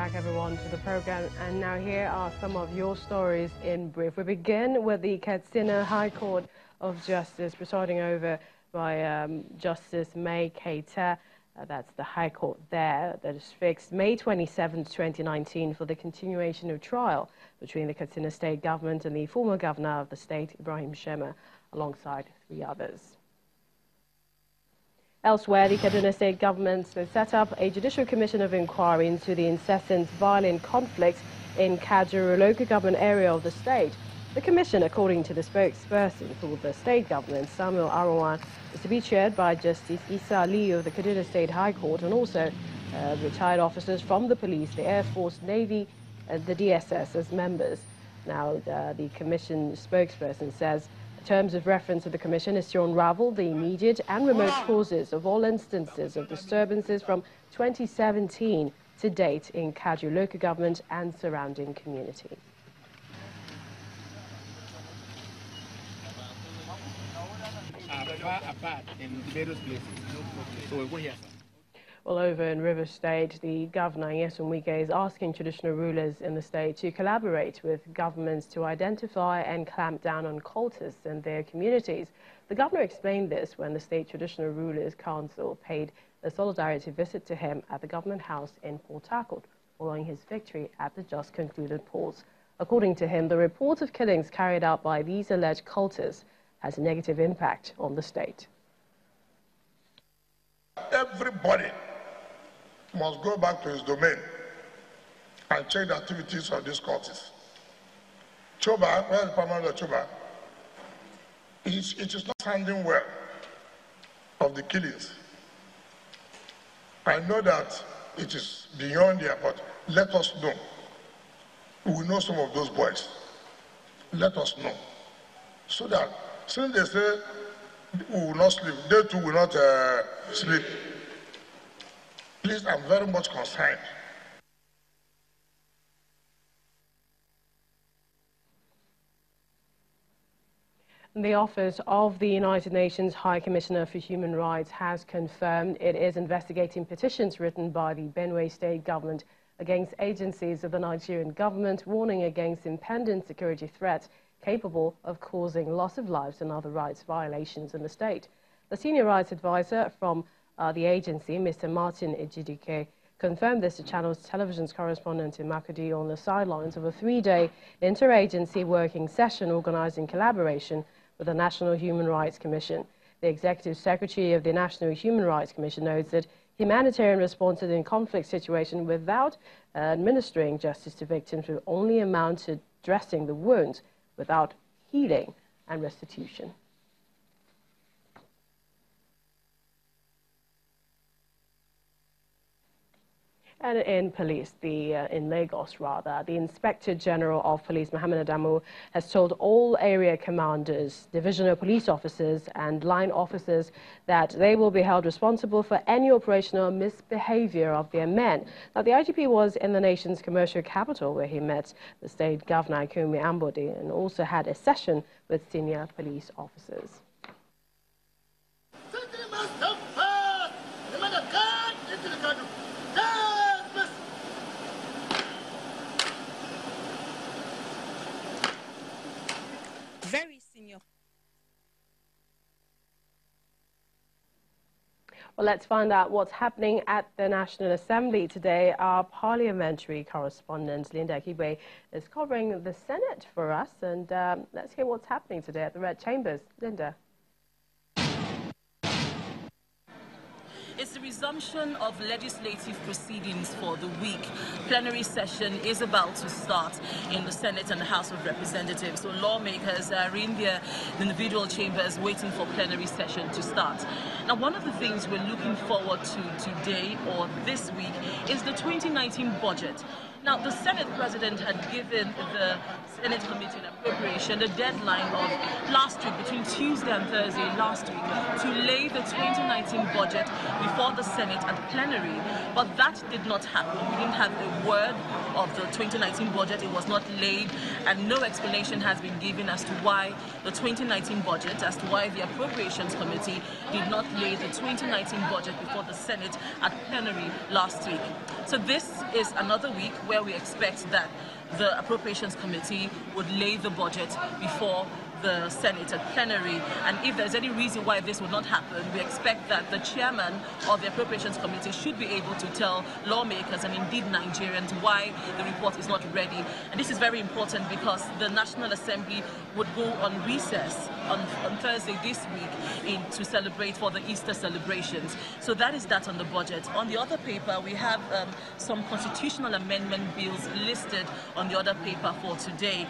back, everyone, to the program. And now here are some of your stories in brief. We begin with the Kaduna High Court of Justice, presiding over by Justice May Keita. That's the High Court there, that is fixed May 27, 2019, for the continuation of trial between the Kaduna State government and the former governor of the state, Ibrahim Shema, alongside 3 others. Elsewhere, the Kaduna State government has set up a Judicial Commission of Inquiry into the incessant violent conflict in Kaduna local government area of the state. The commission, according to the spokesperson for the state government, Samuel Arawan, is to be chaired by Justice Isa Ali of the Kaduna State High Court and also retired officers from the police, the Air Force, Navy, and the DSS as members. Now, the commission spokesperson says terms of reference of the commission is to unravel the immediate and remote causes of all instances of disturbances from 2017 to date in Kaduna local government and surrounding communities. Apart in various places. So we'll go here. Well, over in River State, the governor, Nyesom Wike, is asking traditional rulers in the state to collaborate with governments to identify and clamp down on cultists in their communities. The governor explained this when the State Traditional Rulers Council paid a solidarity visit to him at the government house in Port Harcourt following his victory at the just concluded polls. According to him, the report of killings carried out by these alleged cultists has a negative impact on the state. Everybody must go back to his domain and check the activities of these cultists. Choba, where is the Department of Choba? It is not sounding well of the killings. I know that it is beyond there, but let us know. We know some of those boys. Let us know. So that, since they say we will not sleep, they too will not sleep. Please, I'm very much concerned. The Office of the United Nations High Commissioner for Human Rights has confirmed it is investigating petitions written by the Benue State government against agencies of the Nigerian government, warning against impending security threats capable of causing loss of lives and other rights violations in the state. The senior rights advisor from the agency, Mr. Martin Ejidike, confirmed this to Channels Television's correspondent in Makurdi on the sidelines of a 3-day interagency working session organized in collaboration with the National Human Rights Commission. The Executive Secretary of the National Human Rights Commission notes that humanitarian responses in conflict situations without administering justice to victims will only amount to dressing the wounds without healing and restitution. And in police, in Lagos rather, the Inspector General of Police, Mohammed Adamu, has told all area commanders, divisional police officers and line officers that they will be held responsible for any operational misbehavior of their men. Now, the IGP was in the nation's commercial capital where he met the state governor, Kumi Ambode, and also had a session with senior police officers. Very senior. Well, let's find out what's happening at the National Assembly today. Our parliamentary correspondent, Linda Akibe, is covering the Senate for us. And let's hear what's happening today at the Red Chambers. Linda. It's the resumption of legislative proceedings for the week. Plenary session is about to start in the Senate and the House of Representatives. So lawmakers are in their individual chambers waiting for plenary session to start. Now, one of the things we're looking forward to today or this week is the 2019 budget. Now, the Senate President had given the Senate Committee on Appropriation the deadline of last week, between Tuesday and Thursday last week, to lay the 2019 budget before the Senate at plenary. But that did not happen. We didn't have a word of the 2019 budget. It was not laid, and no explanation has been given as to why the 2019 budget, as to why the Appropriations Committee did not lay the 2019 budget before the Senate at plenary last week. So this is another week where we expect that the Appropriations Committee would lay the budget before the Senate at plenary. And if there's any reason why this would not happen, we expect that the chairman of the Appropriations Committee should be able to tell lawmakers and indeed Nigerians why the report is not ready. And this is very important because the National Assembly would go on recess on Thursday this week to celebrate for the Easter celebrations. So that is that on the budget. On the other paper, we have some constitutional amendment bills listed on the other paper for today.